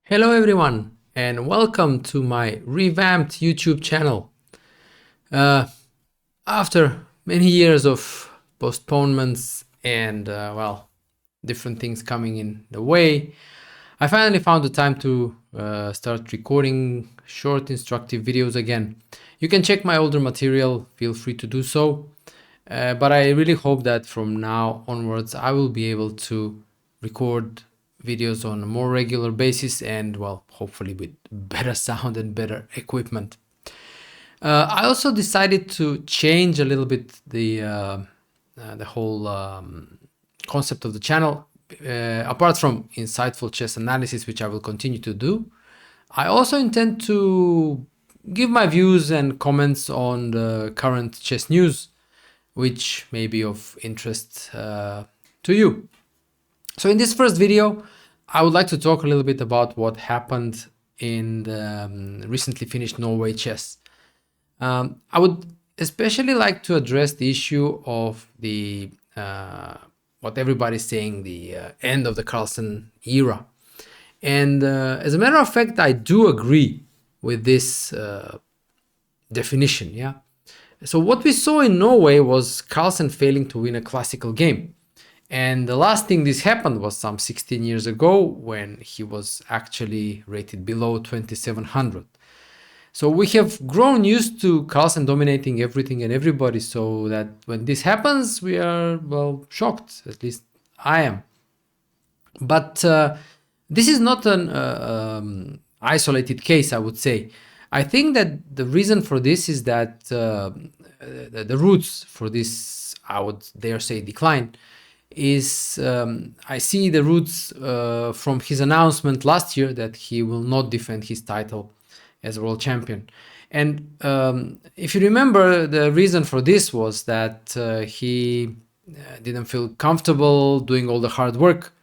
Hello everyone and welcome to my revamped YouTube channel. After many years of postponements and different things coming in the way, I finally found the time to start recording short instructive videos again. You can check my older material, feel free to do so. But I really hope that from now onwards I will be able to record videos on a more regular basis and hopefully with better sound and better equipment. I also decided to change a little bit the whole concept of the channel. Apart from insightful chess analysis, which I will continue to do, I also intend to give my views and comments on the current chess news, which may be of interest to you. So in this first video, I would like to talk a little bit about what happened in the recently finished Norway Chess. I would especially like to address the issue of the what everybody's saying, the end of the Carlsen era. And as a matter of fact, I do agree with this definition. Yeah. So what we saw in Norway was Carlsen failing to win a classical game. And the last thing this happened was some 16 years ago when he was actually rated below 2700. So we have grown used to Carlsen dominating everything and everybody, so that when this happens, we are, shocked. At least I am. But this is not an isolated case, I would say. I think that the reason for this is that the roots for this, I would dare say, decline is I see the roots from his announcement last year that he will not defend his title as world champion. And if you remember, the reason for this was that he didn't feel comfortable doing all the hard work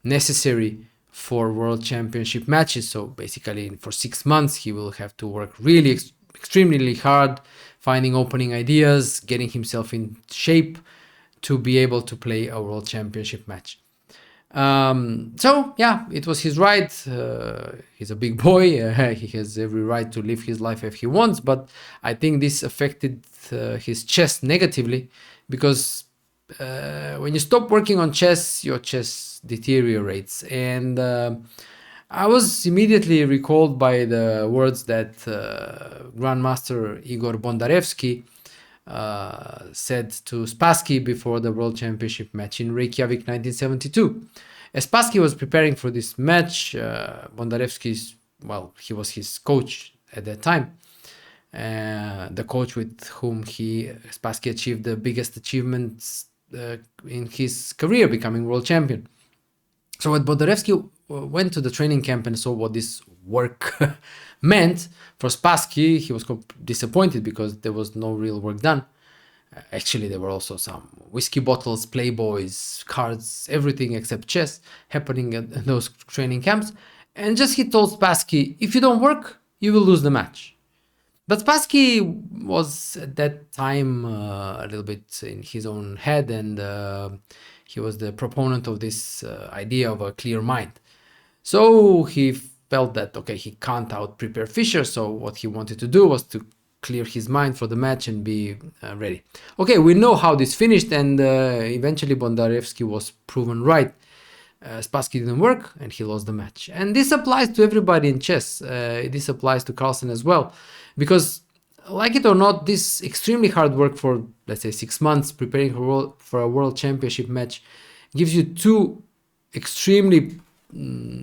necessary for world championship matches. So basically for 6 months he will have to work really extremely hard, finding opening ideas, getting himself in shape to be able to play a world championship match. So yeah, it was his right. He's a big boy. He has every right to live his life if he wants, but I think this affected his chess negatively, because when you stop working on chess, your chess deteriorates. And I was immediately recalled by the words that Grandmaster Igor Bondarevsky said to Spassky before the World Championship match in Reykjavik 1972. As Spassky was preparing for this match, Bondarevsky, he was his coach at that time, the coach with whom Spassky achieved the biggest achievements in his career, becoming world champion. So when Bondarevsky went to the training camp and saw what this work meant for Spassky, he was disappointed because there was no real work done. Actually, there were also some whiskey bottles, playboys, cards, everything except chess happening at those training camps. And just he told Spassky, if you don't work, you will lose the match. But Spassky was at that time a little bit in his own head, and he was the proponent of this idea of a clear mind. So he felt that, okay, he can't out-prepare Fischer, so what he wanted to do was to clear his mind for the match and be ready. Okay, we know how this finished, and eventually Bondarevsky was proven right. Spassky didn't work, and he lost the match. And this applies to everybody in chess. This applies to Carlsen as well, because, like it or not, this extremely hard work for, let's say, 6 months preparing for a world championship match gives you two extremely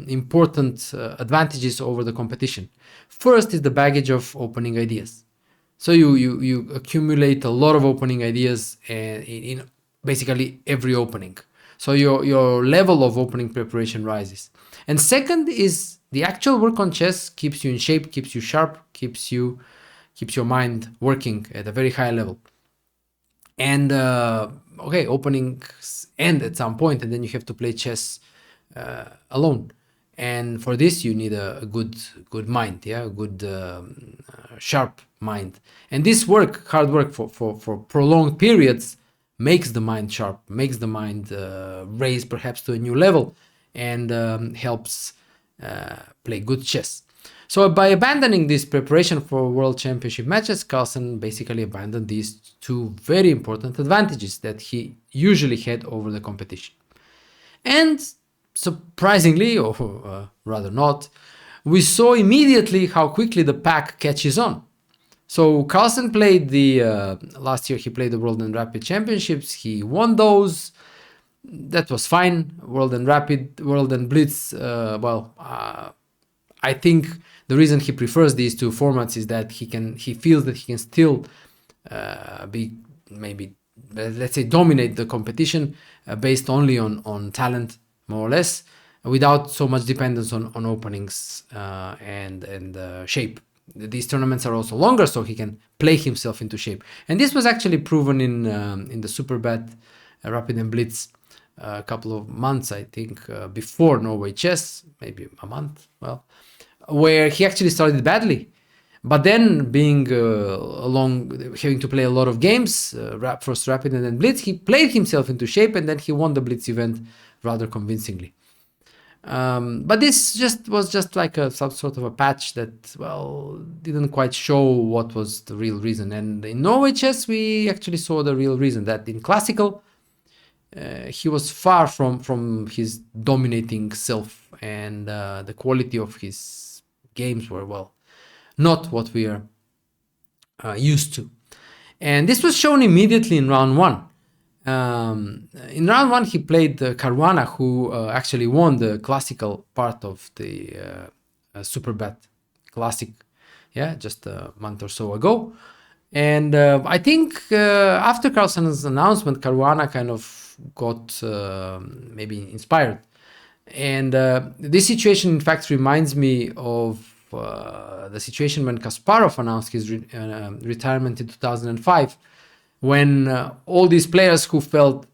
important advantages over the competition. First is the baggage of opening ideas. So you accumulate a lot of opening ideas in basically every opening. So your level of opening preparation rises. And second is the actual work on chess keeps you in shape, keeps you sharp, keeps your mind working at a very high level. And openings end at some point, and then you have to play chess alone. And for this you need a good mind, a good sharp mind. And this hard work for prolonged periods makes the mind sharp, makes the mind raise perhaps to a new level, and helps play good chess. So by abandoning this preparation for World Championship matches, Carlsen basically abandoned these two very important advantages that he usually had over the competition. And surprisingly, or rather not, we saw immediately how quickly the pack catches on. So Carlsen played last year he played the World and Rapid Championships. He won those. That was fine. World and Blitz, I think the reason he prefers these two formats is that he feels that he can still dominate the competition based only on talent, more or less, without so much dependence on openings and shape. These tournaments are also longer, so he can play himself into shape. And this was actually proven in the Superbet Rapid and Blitz a couple of months, I think, before Norway Chess, maybe a month, where he actually started badly. But then being having to play a lot of games, first Rapid and then Blitz, he played himself into shape, and then he won the Blitz event rather convincingly. But this was just like some sort of a patch that, didn't quite show what was the real reason. And in Norway Chess, we actually saw the real reason, that in classical, he was far from his dominating self, and the quality of his games were, not what we are used to. And this was shown immediately in round one. In round one, he played Caruana, who actually won the classical part of the Superbet Classic, just a month or so ago. And I think after Carlsen's announcement, Caruana kind of got maybe inspired. And this situation, in fact, reminds me of the situation when Kasparov announced his retirement in 2005, when all these players who felt,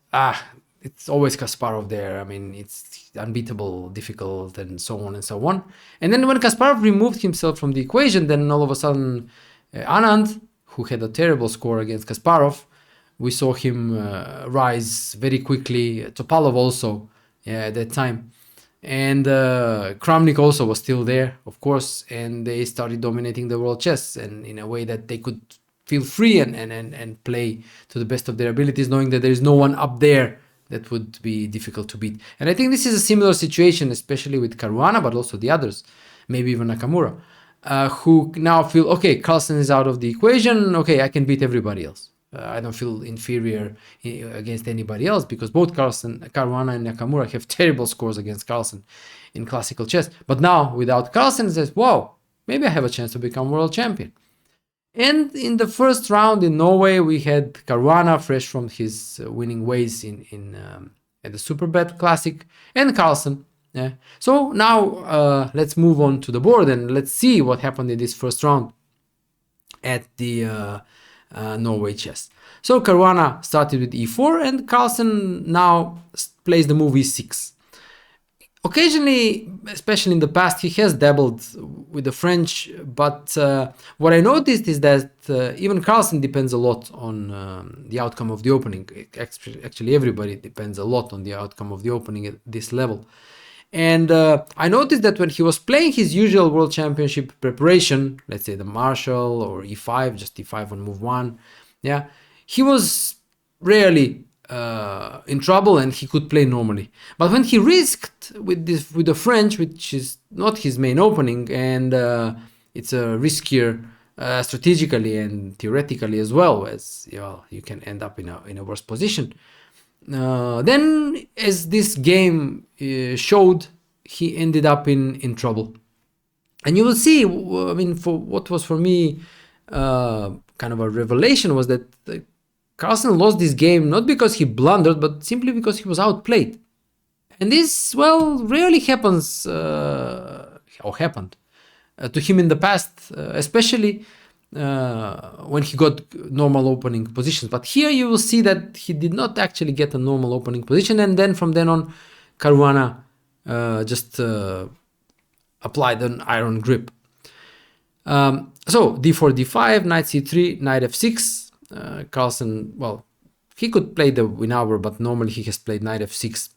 it's always Kasparov there, I mean, it's unbeatable, difficult, and so on and so on. And then when Kasparov removed himself from the equation, then all of a sudden Anand, who had a terrible score against Kasparov, we saw him rise very quickly. Topalov also at that time. And Kramnik also was still there, of course, and they started dominating the world chess, and in a way that they could feel free and play to the best of their abilities, knowing that there is no one up there that would be difficult to beat. And I think this is a similar situation, especially with Caruana, but also the others, maybe even Nakamura, who now feel, okay, Carlsen is out of the equation, okay, I can beat everybody else. I don't feel inferior against anybody else, because both Caruana and Nakamura have terrible scores against Carlsen in classical chess. But now, without Carlsen, it says, wow, maybe I have a chance to become world champion. And in the first round in Norway, we had Caruana, fresh from his winning ways at the Superbet Classic, and Carlsen. Yeah. So now let's move on to the board and let's see what happened in this first round at the Norway Chess. So Caruana started with e4, and Carlsen now plays the move e6. Occasionally, especially in the past, he has dabbled with the French, but what I noticed is that even Carlsen depends a lot on the outcome of the opening. Actually, everybody depends a lot on the outcome of the opening at this level. And I noticed that when he was playing his usual World Championship preparation, let's say the Marshall or e5, just e5 on move 1, he was rarely in trouble and he could play normally. But when he risked with the French, which is not his main opening, and it's a riskier strategically and theoretically as well, as you can end up in a worse position. Then, as this game showed, he ended up in trouble. And you will see, I mean, for what was for me kind of a revelation was that Carlsen lost this game not because he blundered, but simply because he was outplayed. And this, rarely happens, or happened to him in the past, especially when he got normal opening positions. But here you will see that he did not actually get a normal opening position, and then from then on, Caruana just applied an iron grip. So d4, d5, knight c3, knight f6. Carlsen, he could play the Winawer, but normally he has played knight f6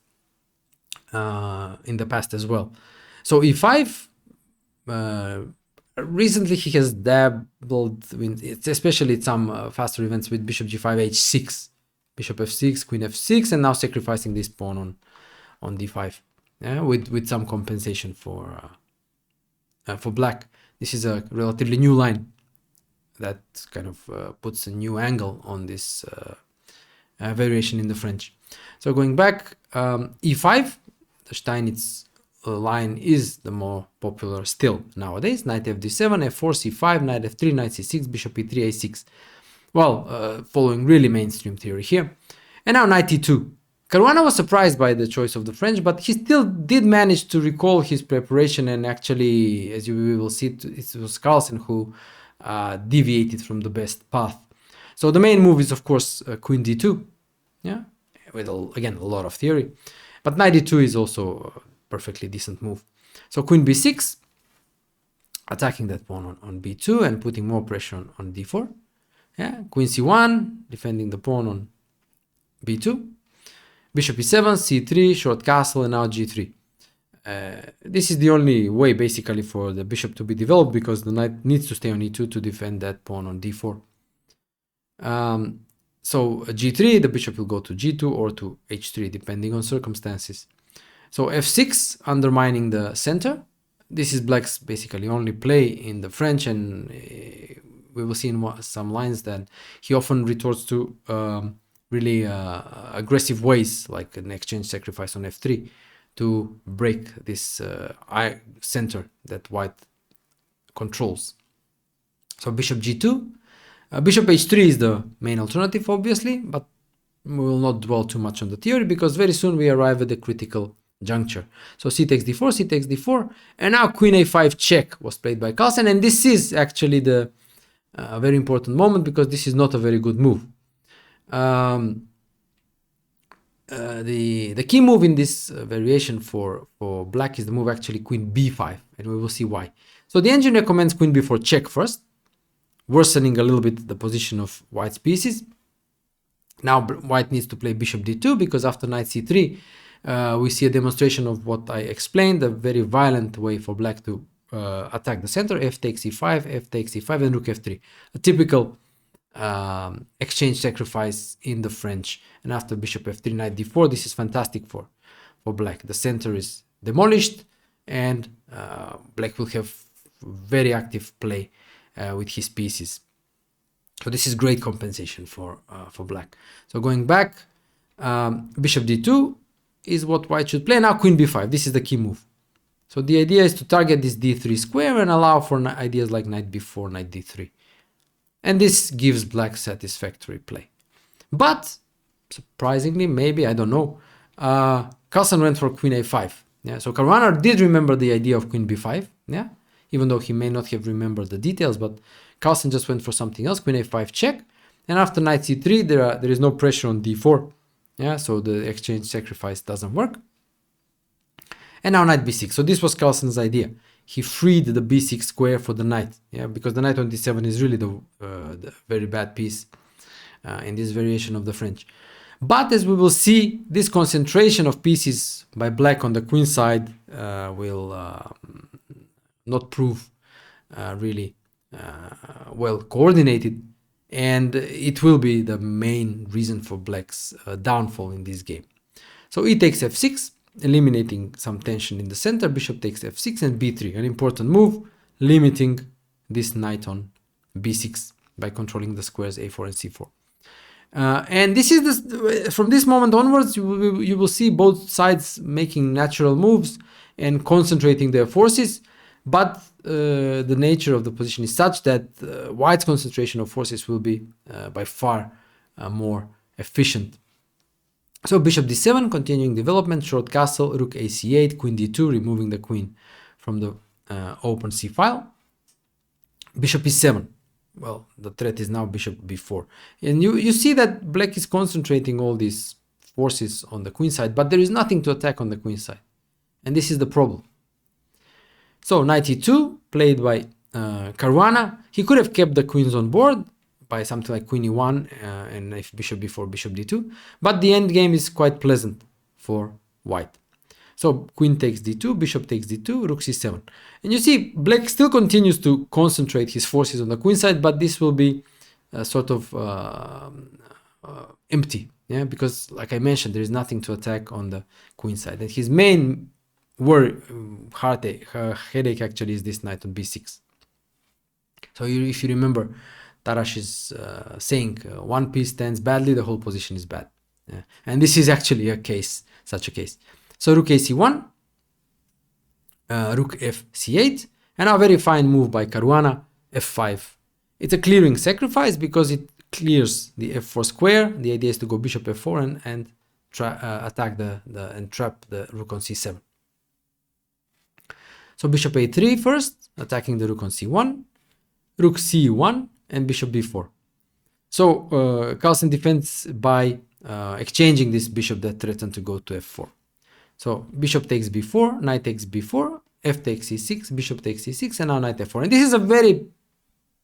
in the past as well. So e5, recently he has dabbled with, especially some faster events with bishop g5, h6, bishop f6, queen f6, and now sacrificing this pawn on d5, yeah, with some compensation for black. This is a relatively new line that kind of puts a new angle on this variation in the French. So going back, e5, the Steinitz line is the more popular still nowadays. Knight fd7, f4, c5, knight f3, knight c6, bishop e3, a6. Well, following really mainstream theory here. And now knight e2. Caruana was surprised by the choice of the French, but he still did manage to recall his preparation, and actually, as you will see, it was Carlsen who deviated from the best path. So the main move is, of course, queen d2, yeah, with again a lot of theory, but knight d2 is also a perfectly decent move. So queen b6, attacking that pawn on b2 and putting more pressure on d4. Yeah, queen c1, defending the pawn on b2. Bishop e7, c3, short castle, and now g3. This is the only way basically for the bishop to be developed, because the knight needs to stay on e2 to defend that pawn on d4. So g3, the bishop will go to g2 or to h3 depending on circumstances. So f6, undermining the center. This is black's basically only play in the French, and we will see in some lines that he often retorts to really aggressive ways, like an exchange sacrifice on f3, to break this center that white controls. So bishop g2, bishop h3 is the main alternative, obviously, but we will not dwell too much on the theory, because very soon we arrive at the critical juncture. So c takes d4, c takes d4, and now queen a5 check was played by Carlsen, and this is actually the very important moment, because this is not a very good move. The key move in this variation for black is the move actually queen b5, and we will see why. So the engine recommends queen b4 check first, worsening a little bit the position of white's pieces. Now white needs to play bishop d2, because after knight c3 we see a demonstration of what I explained, a very violent way for black to attack the center. F takes e5, f takes e5, and rook f3, a typical exchange sacrifice in the French. And after bishop f3, knight d4, this is fantastic for black. The center is demolished, and black will have very active play with his pieces. So this is great compensation for black. So going back, bishop d2 is what white should play. Now queen b5, this is the key move. So the idea is to target this d3 square and allow for ideas like knight b4, knight d3. And this gives black satisfactory play. But surprisingly, maybe, I don't know, Carlsen went for queen a5. Yeah, so Caruana did remember the idea of queen b5, yeah, even though he may not have remembered the details, but Carlsen just went for something else, queen a5 check. And after knight c3, there is no pressure on d4. Yeah, so the exchange sacrifice doesn't work. And now knight b6. So this was Carlsen's idea. He freed the b6 square for the knight, yeah, because the knight on d7 is really the very bad piece in this variation of the French. But as we will see, this concentration of pieces by black on the queen side will not prove really well coordinated, and it will be the main reason for black's downfall in this game. So e takes f6, eliminating some tension in the center. Bishop takes f6 and b3, an important move, limiting this knight on b6 by controlling the squares a4 and c4. And this is from this moment onwards, you will see both sides making natural moves and concentrating their forces, but the nature of the position is such that white's concentration of forces will be by far more efficient. So bishop d7, continuing development, short castle, rook ac8, queen d2, removing the queen from the open c file. Bishop e7. Well, the threat is now bishop b4. And you see that black is concentrating all these forces on the queen side, but there is nothing to attack on the queen side. And this is the problem. So knight e2, played by Caruana. He could have kept the queens on board by something like queen e1 and if bishop b4, bishop d2. But the end game is quite pleasant for white. So queen takes d2, bishop takes d2, rook c7. And you see, black still continues to concentrate his forces on the queen side, but this will be sort of empty, yeah, because like I mentioned, there is nothing to attack on the queen side. And his main headache actually is this knight on b6. So if you remember, Tarash is saying one piece stands badly, the whole position is bad. Yeah. And this is actually a case, such a case. So rook ac1, rook fc8, and now a very fine move by Caruana, f5. It's a clearing sacrifice because it clears the f4 square. The idea is to go bishop f4 and attack and trap the rook on c7. So bishop a3 first, attacking the rook on c1, rook c1, and bishop b4. So Carlsen defends by exchanging this bishop that threatened to go to f4. So bishop takes b4, knight takes b4, f takes c6, bishop takes c6, and now knight f4. And this is a very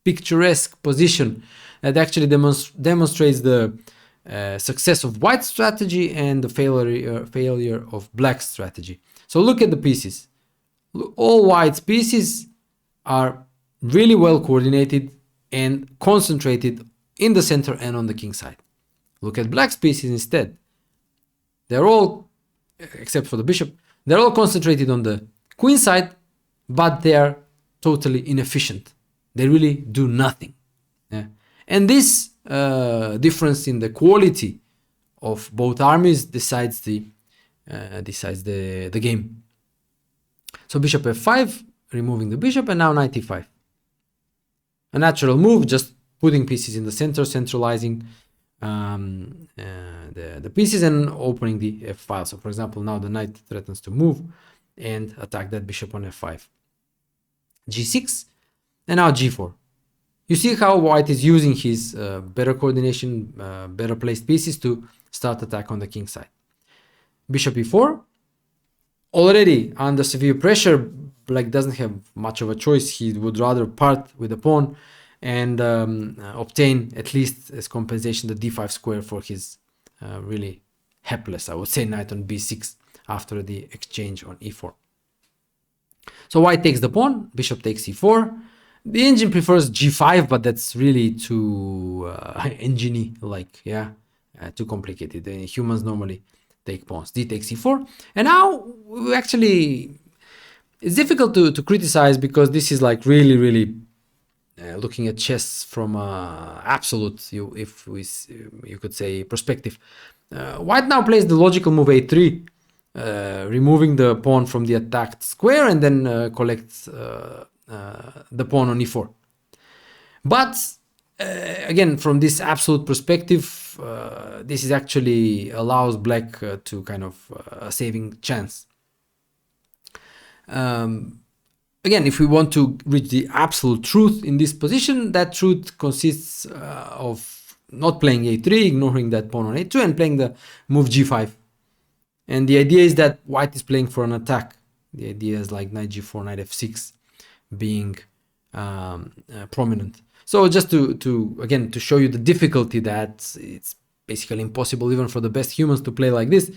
picturesque position that actually demonstrates the success of White's strategy and the failure of Black's strategy. So look at the pieces. All White's pieces are really well coordinated and concentrated in the center and on the king side. Look at Black's pieces instead. They're all, except for the bishop, they're all concentrated on the queen side, but they are totally inefficient. They really do nothing. Yeah. And this difference in the quality of both armies decides the game. So bishop f5, removing the bishop, and now knight e5. A natural move, just putting pieces in the center, centralizing the pieces and opening the f file. So for example, now the knight threatens to move and attack that bishop on f5. g6, and now g4. You see how White is using his better coordination, better placed pieces to start attack on the king side. Bishop e4. Already under severe pressure, Black doesn't have much of a choice. He would rather part with the pawn and obtain, at least as compensation, the d5 square for his really hapless, I would say, knight on b6 after the exchange on e4. So White takes the pawn, bishop takes e4. The engine prefers g5, but that's really too engine-y, like, yeah, too complicated. Humans normally take pawns. D takes e4. And now, actually, it's difficult to criticize because this is like really looking at chess from absolute, you could say, perspective. White now plays the logical move a3, removing the pawn from the attacked square and then collects the pawn on e4. But again, from this absolute perspective, this is actually allows Black to kind of a saving chance. Again, if we want to reach the absolute truth in this position, that truth consists of not playing a3, ignoring that pawn on a2, and playing the move g5. And the idea is that White is playing for an attack. The idea is like knight g4, knight f6 being prominent. So just to show you the difficulty that it's basically impossible even for the best humans to play like this.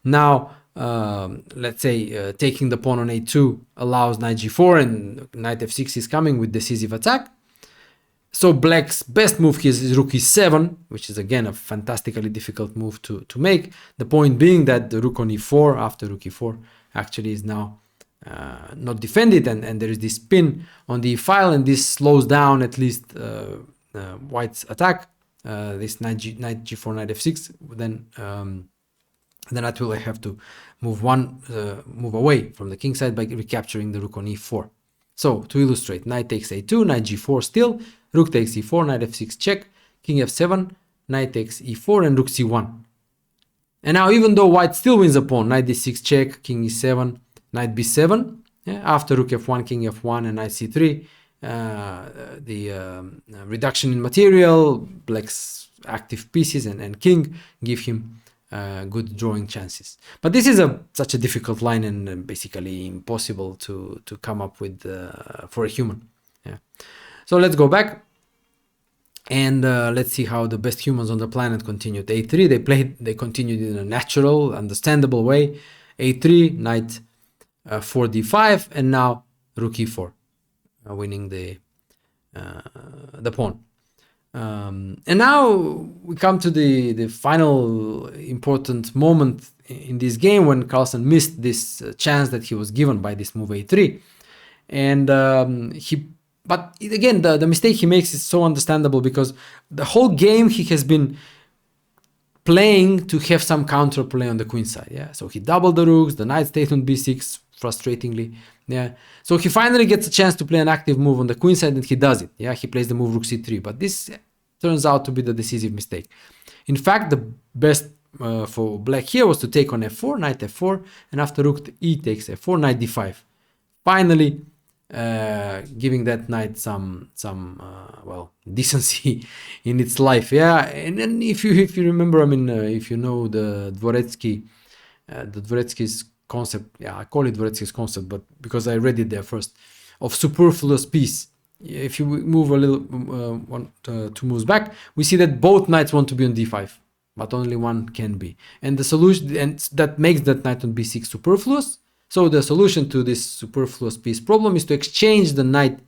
Now, let's say taking the pawn on a2 allows knight g4 and knight f6 is coming with decisive attack. So Black's best move here is rook e7, which is again a fantastically difficult move to make. The point being that the rook on e4 after rook e4 actually is now not defended, and there is this spin on the file, and this slows down at least White's attack. This knight g4, knight f6, then knight will have to move move away from the king side by recapturing the rook on e4. So to illustrate, knight takes a2, knight g4 still, rook takes e4, knight f6 check, king f7, knight takes e4, and rook c1. And now even though White still wins a pawn, knight d6 check, king e7, knight b7, yeah, after rook f1, king f1, and knight c3, the reduction in material, Black's active pieces and king give him good drawing chances. But this is such a difficult line and basically impossible to come up with for a human. Yeah. So let's go back and let's see how the best humans on the planet continued. A3, they continued in a natural, understandable way. a3, knight 4 d5, and now rook e4, winning the pawn. And now we come to the final important moment in this game when Carlsen missed this chance that he was given by this move a3. And but again, the mistake he makes is so understandable, because the whole game he has been playing to have some counterplay on the queen side. Yeah, so he doubled the rooks, the knight stayed on b6 frustratingly. Yeah, so he finally gets a chance to play an active move on the queen side, and he does it. Yeah, he plays the move rook c3, but this turns out to be the decisive mistake. In fact, the best for black here was to take on f4, knight f4, and after rook e takes f4, knight d5. Finally, giving that knight some well, decency in its life. Yeah, and then if you remember, I mean, if you know the Dvoretsky's concept, yeah, I call it Dvoretsky's concept, but because I read it there first, of superfluous piece. If you move a little two moves back, we see that both knights want to be on d5, but only one can be, and the solution, and that makes that knight on b6 superfluous. So the solution to this superfluous piece problem is to exchange the knight,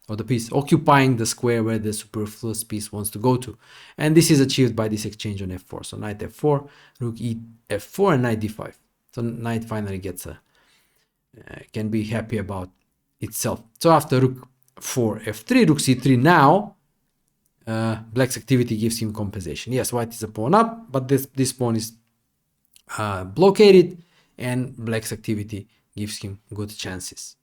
or the piece occupying the square where the superfluous piece wants to go to. And this is achieved by this exchange on f4. So knight f4, rook e f4, and knight d5. So knight finally gets can be happy about itself. So after rook 4 f3, rook c3, now black's activity gives him compensation. Yes, white is a pawn up, but this pawn is blockaded, and black's activity gives him good chances.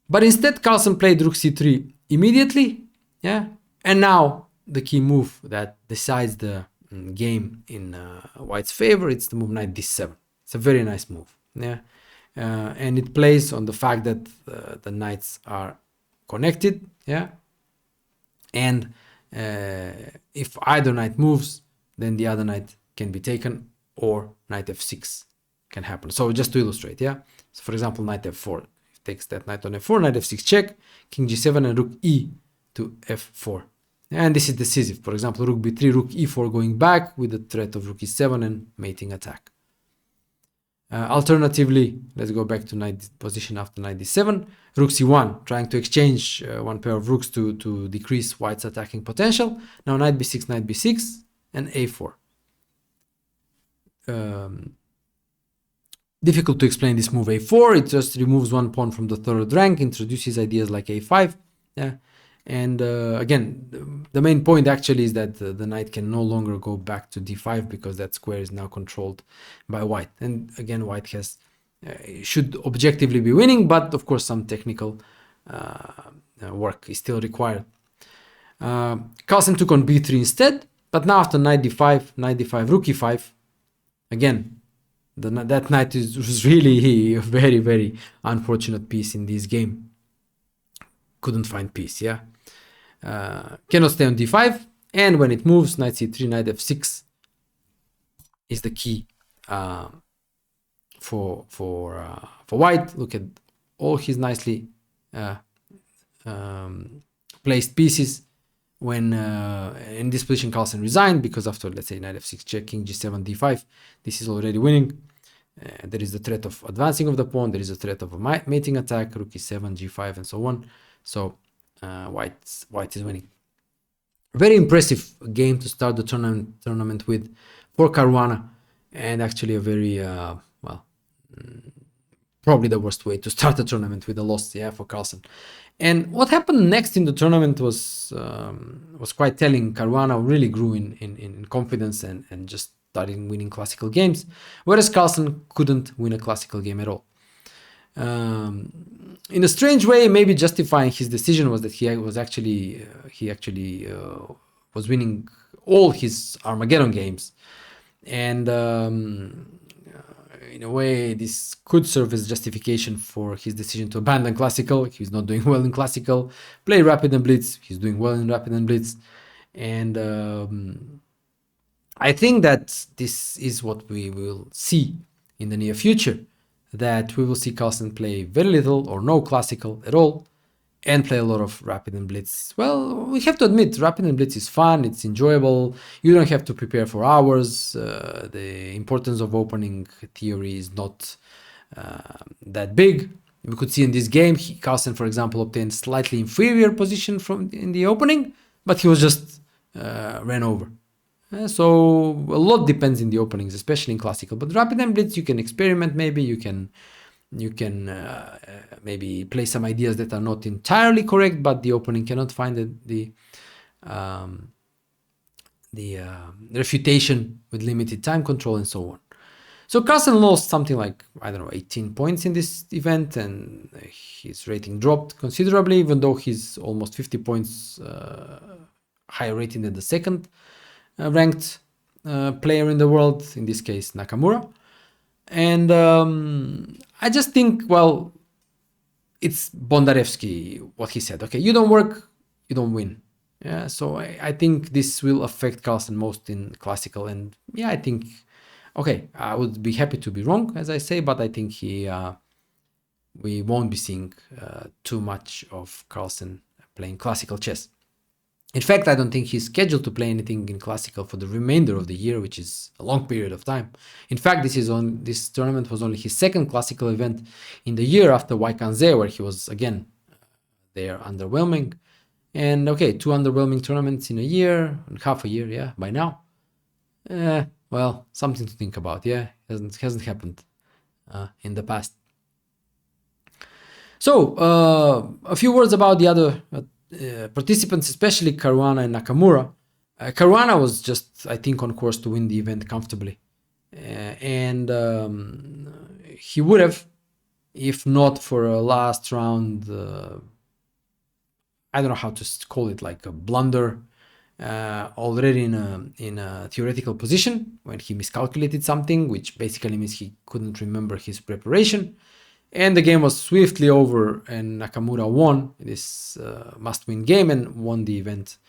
But instead, Carlsen played rook c3 immediately, yeah, and now the key move that decides the game in white's favor, it's the move knight d7. It's a very nice move, yeah, and it plays on the fact that the knights are connected, yeah, and if either knight moves, then the other knight can be taken, or knight f6 can happen. So just to illustrate, yeah, so for example, knight f4 takes that knight on f4, knight f6 check, king g7, and rook e to f4, and this is decisive. For example, rook b3, rook e4 going back with the threat of rook e7 and mating attack. Alternatively, let's go back to knight position after knight d7, rook c1, trying to exchange one pair of rooks to decrease white's attacking potential. Now knight b6, and a4. Difficult to explain this move a4. It just removes one pawn from the third rank, introduces ideas like a5. Yeah, and again, the main point actually is that the knight can no longer go back to d5, because that square is now controlled by white. And again, white has should objectively be winning, but of course some technical work is still required. Carlsen took on b3 instead, but now after knight d5, rook e5, again, that knight was really a very, very unfortunate piece in this game. Couldn't find peace, yeah. Cannot stay on d5, and when it moves, knight c3, knight f6 is the key for white. Look at all his nicely placed pieces. When in this position, Carlsen resigned, because after, let's say, knight f6 check, king g7, d5, this is already winning. There is the threat of advancing of the pawn, there is a threat of a mating attack, rook e7, g5, and so on. So white is winning. Very impressive game to start the tournament with for Caruana, and actually a very well, probably the worst way to start the tournament, with a loss, yeah, for Carlsen. And what happened next in the tournament was quite telling. Caruana really grew in confidence and just started winning classical games, whereas Carlsen couldn't win a classical game at all. In a strange way, maybe justifying his decision was that he actually was winning all his Armageddon games, and in a way, this could serve as justification for his decision to abandon classical. He's not doing well in classical. Play rapid and blitz. He's doing well in rapid and blitz, and I think that this is what we will see in the near future. That we will see Carlsen play very little or no classical at all, and play a lot of Rapid and Blitz. Well, we have to admit, Rapid and Blitz is fun, it's enjoyable, you don't have to prepare for hours, the importance of opening theory is not that big. We could see in this game, Carlsen, for example, obtained slightly inferior position in the opening, but he was just ran over. So a lot depends in the openings, especially in classical. But Rapid and Blitz, you can experiment. Maybe you can maybe play some ideas that are not entirely correct, but the opening cannot find the refutation with limited time control and so on. So Carlsen lost something like, I don't know, 18 points in this event, and his rating dropped considerably, even though he's almost 50 points higher rating than the second ranked player in the world, in this case Nakamura. And I just think, well, it's Bondarevsky, what he said. Okay, you don't work, you don't win. Yeah, so I think this will affect Carlsen most in classical. And yeah, I think, okay, I would be happy to be wrong, as I say, but I think we won't be seeing too much of Carlsen playing classical chess. In fact, I don't think he's scheduled to play anything in classical for the remainder of the year, which is a long period of time. In fact, this tournament was only his second classical event in the year after Waikanze, where he was again there underwhelming. And okay, 2 underwhelming tournaments in a year, half a year, yeah, by now. Well, something to think about, yeah. Hasn't happened in the past. So, a few words about the other participants, especially Caruana and Nakamura. Caruana was just, I think, on course to win the event comfortably. And he would have, if not for a last round, I don't know how to call it, like a blunder, already in a theoretical position when he miscalculated something, which basically means he couldn't remember his preparation. And the game was swiftly over, and Nakamura won this must-win game and won the event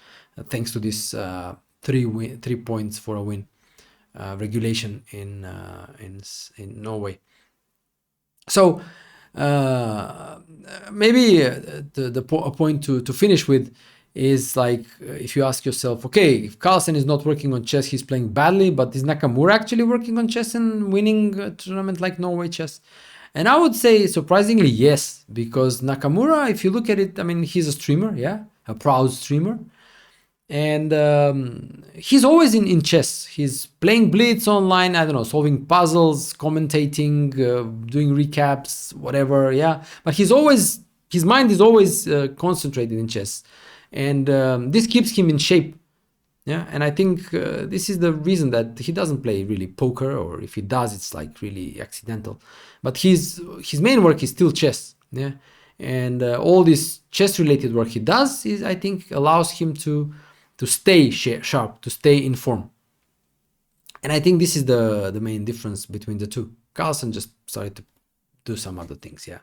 thanks to this 3 points for a win regulation in Norway. So maybe a point to finish with is like, if you ask yourself, okay, if Carlsen is not working on chess, he's playing badly, but is Nakamura actually working on chess and winning a tournament like Norway Chess? And I would say, surprisingly, yes, because Nakamura, if you look at it, I mean, he's a streamer, yeah, a proud streamer. And he's always in chess. He's playing Blitz online, I don't know, solving puzzles, commentating, doing recaps, whatever, yeah. But his mind is always concentrated in chess. And this keeps him in shape. Yeah, and I think this is the reason that he doesn't play really poker, or if he does, it's like really accidental. But his main work is still chess. Yeah, and all this chess-related work he does is, I think, allows him to stay sharp, to stay in form. And I think this is the main difference between the two. Carlsen just started to do some other things. Yeah.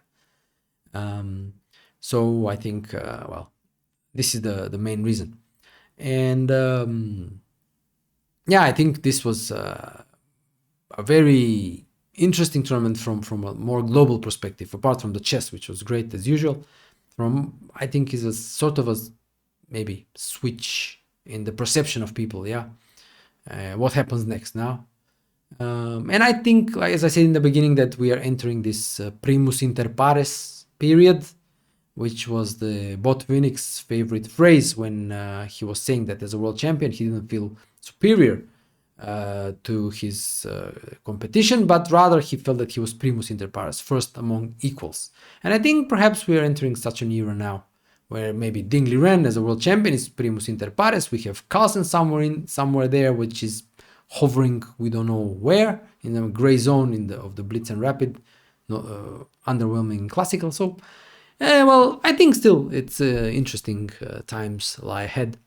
So I think well, this is the main reason. And yeah, I think this was a very interesting tournament from a more global perspective, apart from the chess, which was great as usual. I think is a sort of a maybe switch in the perception of people. Yeah, what happens next now? And I think, like, as I said in the beginning, that we are entering this primus inter pares period, which was the Botvinnik's favorite phrase when he was saying that as a world champion, he didn't feel superior to his competition, but rather he felt that he was primus inter pares, first among equals. And I think perhaps we are entering such an era now, where maybe Ding Liren as a world champion is primus inter pares. We have Carlsen somewhere there, which is hovering, we don't know where, in a gray zone of the Blitz and Rapid, underwhelming classical. So, well, I think still it's interesting times lie ahead.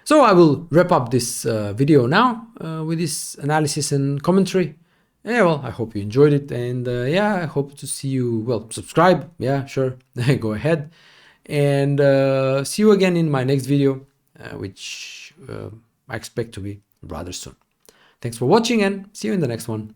So I will wrap up this video now with this analysis and commentary. Yeah, well, I hope you enjoyed it, and yeah, I hope to see you. Well, subscribe, yeah, sure, go ahead, and see you again in my next video, which I expect to be rather soon. Thanks for watching, and see you in the next one.